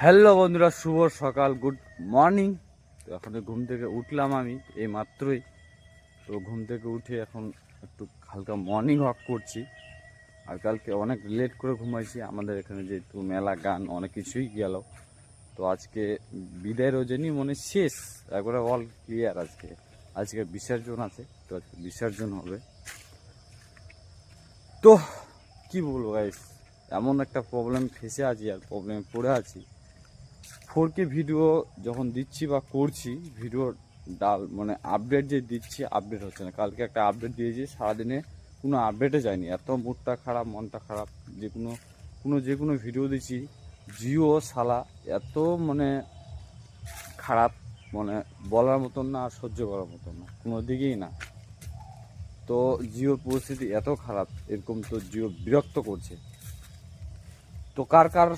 Hello বন্ধুরা, শুভ সকাল, good morning. তো এখন ঘুম থেকে উঠলাম আমি এই মাত্রই। তো ঘুম থেকে উঠে এখন একটু হালকা মর্নিং ওয়াক করছি। আর কালকে অনেক লেট করে ঘুমাইছি, আমাদের এখানে যেহেতু মেলা গান অনেক কিছুই গেল। তো আজকে বিদায় রজনী মনে শেষ, একবারে অল ক্লিয়ার। আজকে বিসর্জন আছে, তো আজকে বিসর্জন হবে। তো কি বলবো গাইস, এমন একটা প্রবলেম ফেসে আছি আর প্রবলেমে পড়ে আছি। 4K ভিডিও যখন দিচ্ছি বা করছি, ভিডিও মানে আপডেট যে দিচ্ছি, আপডেট হচ্ছে না। কালকে একটা আপডেট দিয়েছি, সারাদিনে কোনো আপডেটে যায়নি। এত মুডটা খারাপ, মনটা খারাপ। যে কোনো ভিডিও দিচ্ছি, জিও শালা এত মানে খারাপ, মানে বলার মতন না আর সহ্য করার মতন না, কোনো দিকেই না। তো জিওর পরিস্থিতি এত খারাপ, এরকম তো জিও বিরক্ত করছে। তো কার কার